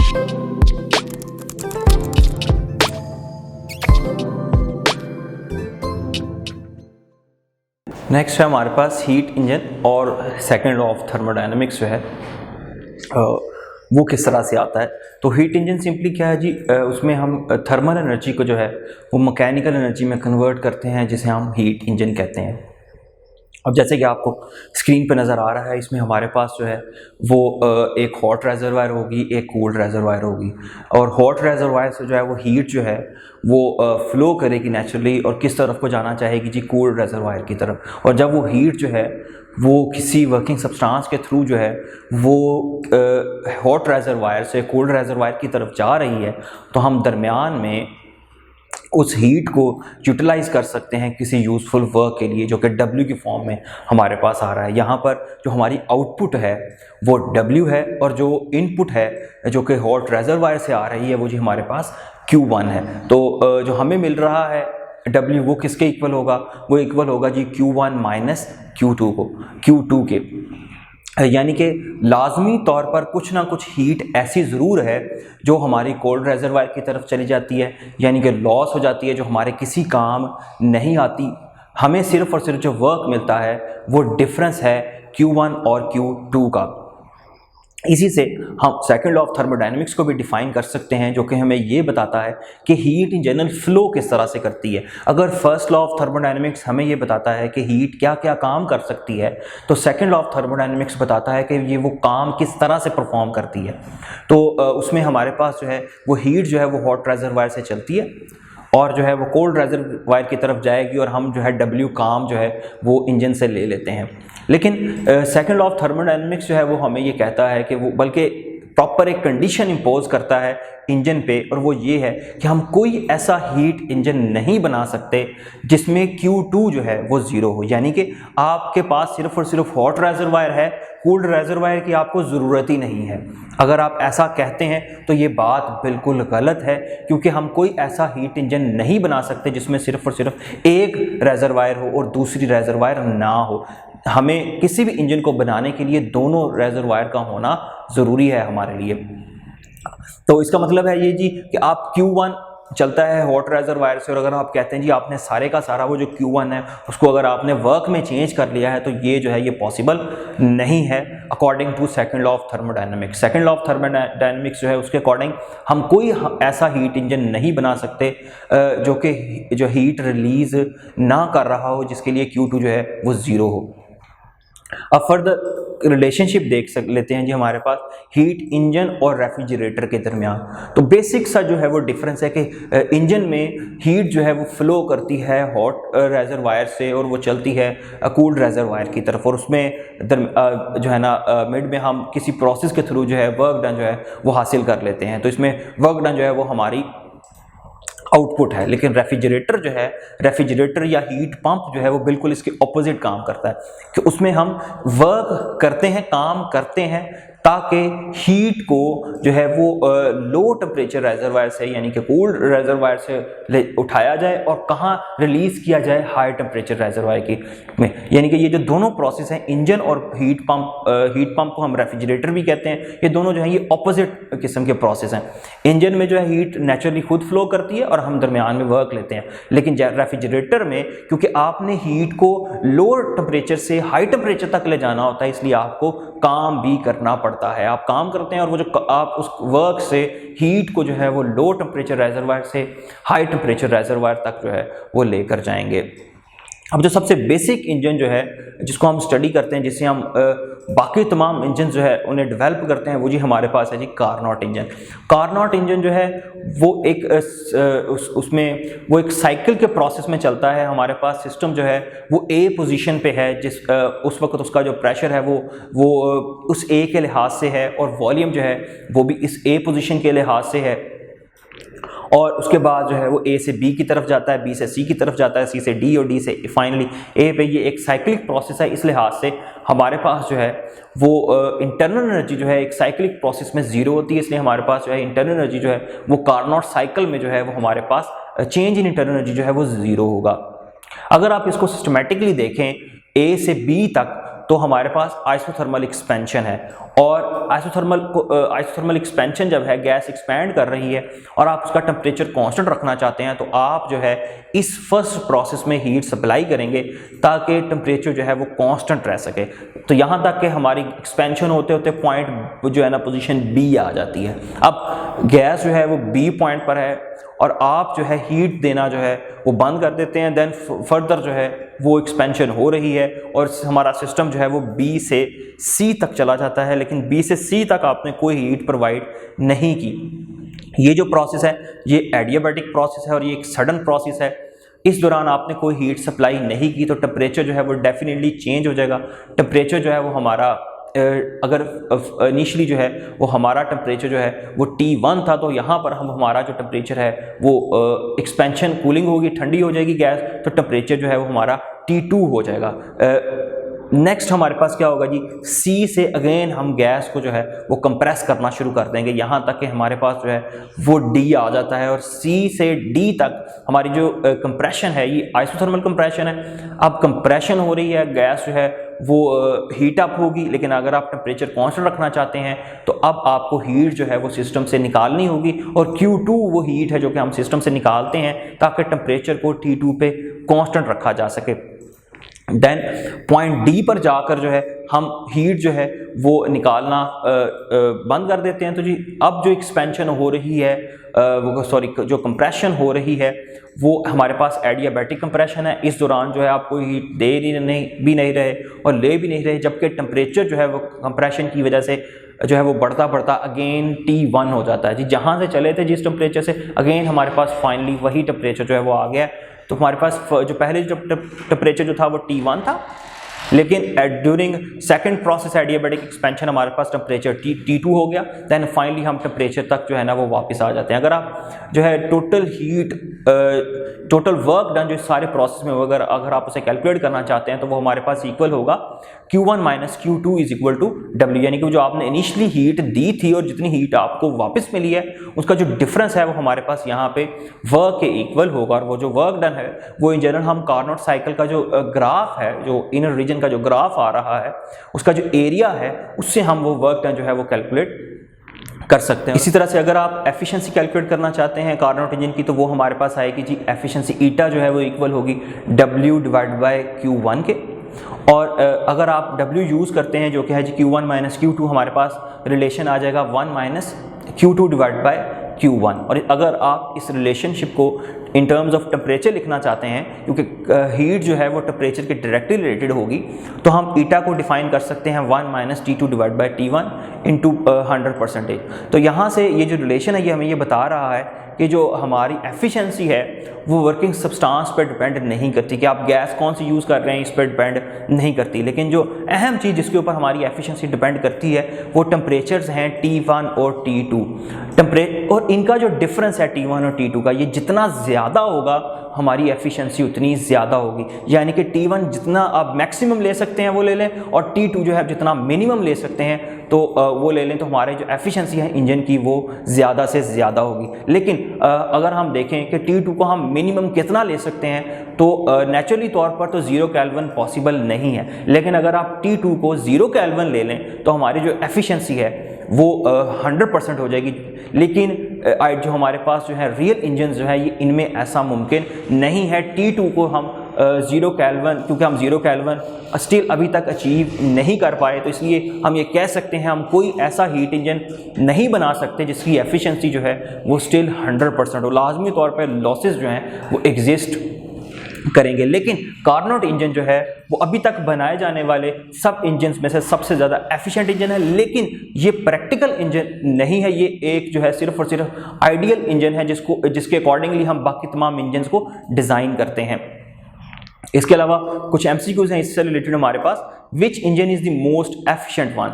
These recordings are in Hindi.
नेक्स्ट है हमारे पास हीट इंजन और सेकंड लॉ ऑफ थर्मोडायनेमिक्स जो है वो किस तरह से आता है। तो हीट इंजन सिंपली क्या है जी, उसमें हम थर्मल एनर्जी को जो है वो मैकेनिकल एनर्जी में कन्वर्ट करते हैं, जिसे हम हीट इंजन कहते हैं। अब जैसे कि आपको स्क्रीन पर नज़र आ रहा है, इसमें हमारे पास जो है वो एक हॉट रेजरवायर होगी, एक कूल्ड रेजरवायर होगी, और हॉट रेजरवायर से जो है वो हीट जो है वो फ्लो करेगी नेचुरली और किस तरफ को जाना चाहेगी जी, कूल्ड रेजरवायर की तरफ। और जब वो हीट जो है वो किसी वर्किंग सब्सटेंस के थ्रू जो है वो हॉट रेजरवायर से कूल्ड रेजरवायर की तरफ जा रही है, तो हम दरमियान में उस हीट को यूटिलाइज़ कर सकते हैं किसी यूज़फुल वर्क के लिए, जो कि W की फॉर्म में हमारे पास आ रहा है। यहाँ पर जो हमारी आउटपुट है वो W है, और जो इनपुट है जो कि हॉट रेजरवायर से आ रही है वो जी हमारे पास Q1 है। तो जो हमें मिल रहा है W वो किसके इक्वल होगा, वो इक्वल होगा जी Q1 माइनस Q2 को, Q2 के। यानी कि लाजमी तौर पर कुछ ना कुछ हीट ऐसी ज़रूर है जो हमारी कोल्ड रेजरवायर की तरफ चली जाती है, यानी कि लॉस हो जाती है, जो हमारे किसी काम नहीं आती। हमें सिर्फ और सिर्फ जो वर्क मिलता है वो डिफरेंस है Q1 और Q2 का। इसी से हम सेकंड लॉ ऑफ थर्मोडायनेमिक्स को भी डिफाइन कर सकते हैं, जो कि हमें ये बताता है कि हीट इन जनरल फ्लो किस तरह से करती है। अगर फर्स्ट लॉ ऑफ थर्मोडायनेमिक्स हमें ये बताता है कि हीट क्या क्या काम कर सकती है, तो सेकंड लॉ ऑफ थर्मोडायनेमिक्स बताता है कि ये वो काम किस तरह से परफॉर्म करती है। तो उसमें हमारे पास जो है वो हीट जो है वो हॉट रेजरवायर से चलती है और जो है वो कोल्ड रेजरवायर की तरफ जाएगी, और हम जो है W काम जो है वो इंजन से ले लेते हैं। लेकिन सेकंड लॉ ऑफ थर्मोडायनेमिक्स जो है वो हमें ये कहता है कि वो बल्कि प्रॉपर एक कंडीशन इम्पोज करता है इंजन पे, और वो ये है कि हम कोई ऐसा हीट इंजन नहीं बना सकते जिसमें Q2 जो है वो ज़ीरो हो। यानी कि आपके पास सिर्फ और सिर्फ हॉट रेजरवायर है, कूल्ड रेजरवायर की आपको ज़रूरत ही नहीं है। अगर आप ऐसा कहते हैं तो ये बात बिल्कुल गलत है, क्योंकि हम कोई ऐसा हीट इंजन नहीं बना सकते जिसमें सिर्फ और सिर्फ एक रेजरवायर हो और दूसरी रेजरवायर ना हो। हमें किसी भी इंजन को बनाने के लिए दोनों रेजरवायर का होना ज़रूरी है हमारे लिए। तो इसका मतलब है ये जी कि आप Q1 चलता है हॉट रेजरवायर से, और अगर आप कहते हैं जी आपने सारे का सारा वो जो Q1 है उसको अगर आपने वर्क में चेंज कर लिया है, तो ये जो है ये पॉसिबल नहीं है according to second law of thermodynamics. Second law of thermodynamics जो है उसके अकॉर्डिंग हम कोई ऐसा हीट इंजन नहीं बना सकते जो हीट रिलीज ना कर रहा हो, जिसके लिए Q2 जो है वो ज़ीरो हो। अब फर्दर रिलेशनशिप देख लेते हैं जी हमारे पास हीट इंजन और रेफ्रिजरेटर के दरमियान। तो बेसिक सा जो है वो डिफरेंस है कि इंजन में हीट जो है वो फ्लो करती है हॉट रेजरवायर से और वो चलती है कूल्ड रेजरवायर की तरफ, और उसमें जो है ना मिड में हम किसी प्रोसेस के थ्रू जो है वर्क डन जो है वो हासिल कर लेते हैं। तो इसमें वर्क डन जो है वो हमारी आउटपुट है। लेकिन रेफ्रिजरेटर जो है, रेफ्रिजरेटर या हीट पंप जो है वो बिल्कुल इसके ऑपोजिट काम करता है कि उसमें हम वर्क करते हैं, काम करते हैं ताकि हीट को जो है वो लो टेम्परेचर रेजरवायर से यानी कि कूल्ड रेजरवायर से उठाया जाए और कहाँ रिलीज़ किया जाए, हाई टेम्परेचर रेजरवायर की में। यानी कि ये जो दोनों प्रोसेस हैं, इंजन और हीट पंप को हम रेफ्रिजरेटर भी कहते हैं, ये दोनों जो है ये ऑपोजिट किस्म के प्रोसेस हैं। इंजन में जो है हीट नेचुरली खुद फ्लो करती है और हम दरमियान में वर्क लेते हैं, लेकिन रेफ्रिजरेटर में क्योंकि आपने हीट को लोअर टेम्परेचर से हाई टेम्परेचर तक ले जाना होता है, इसलिए आपको काम भी करना पड़ता है। आप काम करते हैं और वो जो आप उस वर्क से हीट को जो है वो लो टेम्परेचर रेजरवायर से हाई टेम्परेचर रेजरवायर तक जो है वो लेकर जाएंगे। अब जो सबसे बेसिक इंजन जो है जिसको हम स्टडी करते हैं, जिससे हम बाकी तमाम इंजन जो है उन्हें डेवलप करते हैं, वो जी हमारे पास है जी कार्नोट इंजन। कार्नोट इंजन जो है वो एक उसमें वो एक साइकिल के प्रोसेस में चलता है। हमारे पास सिस्टम जो है वो ए पोजीशन पे है, उस वक्त उसका जो प्रेशर है वो उस ए के लिहाज से है और वॉल्यूम जो है वो भी इस ए पोजीशन के लिहाज से है, और उसके बाद जो है वो ए से बी की तरफ जाता है, बी से सी की तरफ जाता है, सी से डी और डी से फाइनली ए पे। ये एक साइक्लिक प्रोसेस है, इस लिहाज से हमारे पास जो है वो इंटरनल एनर्जी जो है एक साइक्लिक प्रोसेस में ज़ीरो होती है, इसलिए हमारे पास जो है इंटरनल एनर्जी जो है वो कार्नोट साइकिल में जो है वो हमारे पास चेंज इन इंटरनल एनर्जी जो है वो ज़ीरो होगा। अगर आप इसको सिस्टमेटिकली देखें ए से बी तक, तो हमारे पास आइसोथर्मल एक्सपेंशन है, और आइसोथर्मल एक्सपेंशन जब है, गैस एक्सपैंड कर रही है और आप उसका टेम्परेचर कांस्टेंट रखना चाहते हैं, तो आप जो है इस फर्स्ट प्रोसेस में हीट सप्लाई करेंगे ताकि टेम्परेचर जो है वो कांस्टेंट रह सके। तो यहाँ तक कि हमारी एक्सपेंशन होते होते पॉइंट जो है ना पोजीशन बी आ जाती है। अब गैस जो है वो बी पॉइंट पर है और आप जो है हीट देना जो है वो बंद कर देते हैं, देन फर्दर जो है वो एक्सपेंशन हो रही है और हमारा सिस्टम जो है वो बी से सी तक चला जाता है, लेकिन बी से सी तक आपने कोई हीट प्रोवाइड नहीं की। ये जो प्रोसेस है ये एडियाबैटिक प्रोसेस है और ये एक सडन प्रोसेस है। इस दौरान आपने कोई हीट सप्लाई नहीं की तो टेम्परेचर जो है वो डेफिनेटली चेंज हो जाएगा। टेम्परेचर जो है वो हमारा अगर इनिशियली जो है वो हमारा टेम्परेचर जो है वो T1 था, तो यहाँ पर हम हमारा जो टेम्परेचर है वो एक्सपेंशन कूलिंग होगी, ठंडी हो जाएगी गैस, तो टेम्परेचर जो है वो हमारा T2 हो जाएगा। नेक्स्ट हमारे पास क्या होगा जी, C से अगेन हम गैस को जो है वो कंप्रेस करना शुरू कर देंगे यहाँ तक कि हमारे पास जो है वो D आ जाता है, और C से D तक हमारी जो कंप्रेशन है ये आइसोथर्मल कंप्रेशन है। अब कंप्रेशन हो रही है, गैस जो है वो हीट अप होगी, लेकिन अगर आप टेम्परेचर कांस्टेंट रखना चाहते हैं तो अब आपको हीट जो है वो सिस्टम से निकालनी होगी, और Q2 वो हीट है जो कि हम सिस्टम से निकालते हैं ताकि टेम्परेचर को T2 पे कांस्टेंट रखा जा सके। देन पॉइंट डी पर जाकर जो है हम हीट जो है वो निकालना बंद कर देते हैं। तो जी अब जो एक्सपेंशन हो रही है जो कंप्रेशन हो रही है वो हमारे पास एडियाबैटिक कंप्रेशन है। इस दौरान जो है आप कोई हीट दे भी नहीं रहे और ले भी नहीं रहे, जबकि टेम्परेचर जो है वो कंप्रेशन की वजह से जो है वो बढ़ता बढ़ता अगेन T1 हो जाता है जी। जहाँ से चले थे जिस टेम्परेचर से, अगेन हमारे पास फाइनली वही टेम्परेचर जो है वो आ गया। तो हमारे पास जो पहले जो टेम्परेचर जो था वो T1 था, लेकिन during second process adiabatic expansion हमारे पास टेम्परेचर T2 हो गया। देन फाइनली हम टेम्परेचर तक जो है ना वो वापस आ जाते हैं। अगर आप जो है टोटल वर्क डन जो सारे प्रोसेस में अगर आप उसे कैलकुलेट करना चाहते हैं तो वो हमारे पास इक्वल होगा Q1 minus Q2 is equal to W, यानी कि जो आपने इनिशियली हीट दी थी और जितनी हीट आपको वापस मिली है उसका जो डिफरेंस है वो हमारे पास यहाँ पे वर्क के इक्वल होगा। और वो जो वर्क डन है वो इन जनरल हम कार्नोट साइकिल का जो ग्राफ है, जो इनर रीजन का जो ग्राफ आ रहा है उसका जो एरिया है उससे हम वो वर्क डन जो है वो कैलकुलेट कर सकते हैं। इसी तरह से अगर आप एफिशिएंसी कैलकुलेट करना चाहते हैं कार्नोट इंजन की तो वो हमारे पास आएगी जी एफिशिएंसी ईटा जो है वो इक्वल होगी W डिवाइड बाय Q1 के। और अगर आप W यूज़ करते हैं जो कि है जी Q1 माइनस Q2, हमारे पास रिलेशन आ जाएगा 1 minus Q2 divide by Q1। और अगर आप इस रिलेशनशिप को इन टर्म्स ऑफ टेम्परेचर लिखना चाहते हैं, क्योंकि हीट जो है वो टेम्परेचर के डायरेक्टली रिलेटेड होगी, तो हम ईटा को डिफाइन कर सकते हैं 1 minus T2 divide by T1 into 100%। तो यहाँ से ये जो रिलेशन है ये हमें ये बता रहा है कि जो हमारी एफिशिएंसी है वो वर्किंग सब्सटेंस पर डिपेंड नहीं करती कि आप गैस कौन सी यूज़ कर रहे हैं, इस पर डिपेंड नहीं करती। लेकिन जो अहम चीज़ जिसके ऊपर हमारी एफिशिएंसी डिपेंड करती है वो टेम्परेचर्स हैं T1 और T2। और इनका जो डिफरेंस है T1 और T2 का, ये जितना ज़्यादा होगा हमारी एफिशिएंसी उतनी ज़्यादा होगी। यानी कि T1 जितना आप मैक्सिमम ले सकते हैं वो ले लें, और T2 जो है जितना मिनिमम ले सकते हैं तो वो ले लें, तो हमारे जो एफिशिएंसी है इंजन की वो ज़्यादा से ज़्यादा होगी। लेकिन अगर हम देखें कि T2 को हम मिनिमम कितना ले सकते हैं तो नेचुरली तौर पर तो 0 केल्विन पॉसिबल नहीं है। लेकिन अगर आप T2 को 0 केल्विन ले लें तो हमारी जो एफिशिएंसी है वो 100% हो जाएगी। लेकिन जो हमारे पास जो है रियल इंजन जो है ये इनमें ऐसा मुमकिन नहीं है। T2 को हम 0 केल्विन, क्योंकि हम 0 केल्विन स्टिल अभी तक अचीव नहीं कर पाए, तो इसलिए हम ये कह सकते हैं हम कोई ऐसा हीट इंजन नहीं बना सकते जिसकी एफिशिएंसी जो है वो स्टिल 100% हो। लाजमी तौर पर लॉसेस जो हैं वो एग्जिस्ट करेंगे। लेकिन कार्नोट इंजन जो है वो अभी तक बनाए जाने वाले सब इंजन में से सबसे ज़्यादा एफिशिएंट इंजन है, लेकिन ये प्रैक्टिकल इंजन नहीं है। ये एक जो है सिर्फ और सिर्फ आइडियल इंजन है जिसके अकॉर्डिंगली हम बाकी तमाम इंजन को डिज़ाइन करते हैं। इसके अलावा कुछ एमसीक्यूज हैं इससे रिलेटेड हमारे पास। Which engine is the most efficient one?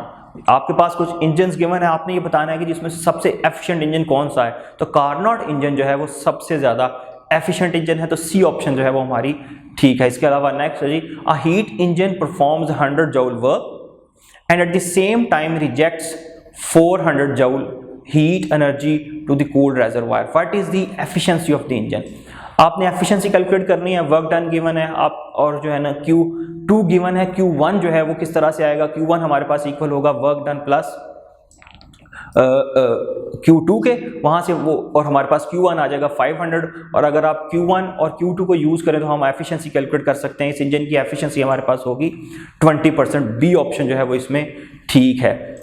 आपके पास कुछ इंजन गिवन है, आपने ये बताना है कि जिसमें से सबसे एफिशिएंट इंजन कौन सा है। तो कार्नोट इंजन जो है वो सबसे ज़्यादा एफिशिएंट इंजन है, तो सी ऑप्शन जो है वो हमारी ठीक है। इसके अलावा नेक्स्ट है जी, a heat engine performs 100 joule work and at the same time rejects 400 joule heat energy to the cooled reservoir. What is the efficiency of the engine? आपने एफिशिएंसी कैलकुलेट करनी है, वर्क डन गिवन है आप, और जो है ना Q2 गिवन है, Q1 जो है वो किस तरह से आएगा, Q1 हमारे पास इक्वल होगा वर्क डन प्लस Q2 के, वहाँ से वो और हमारे पास Q1 आ जाएगा 500। और अगर आप Q1 और Q2 को यूज़ करें तो हम एफिशिएंसी कैलकुलेट कर सकते हैं। इस इंजन की एफिशिएंसी हमारे पास होगी 20%। बी ऑप्शन जो है वो इसमें ठीक है।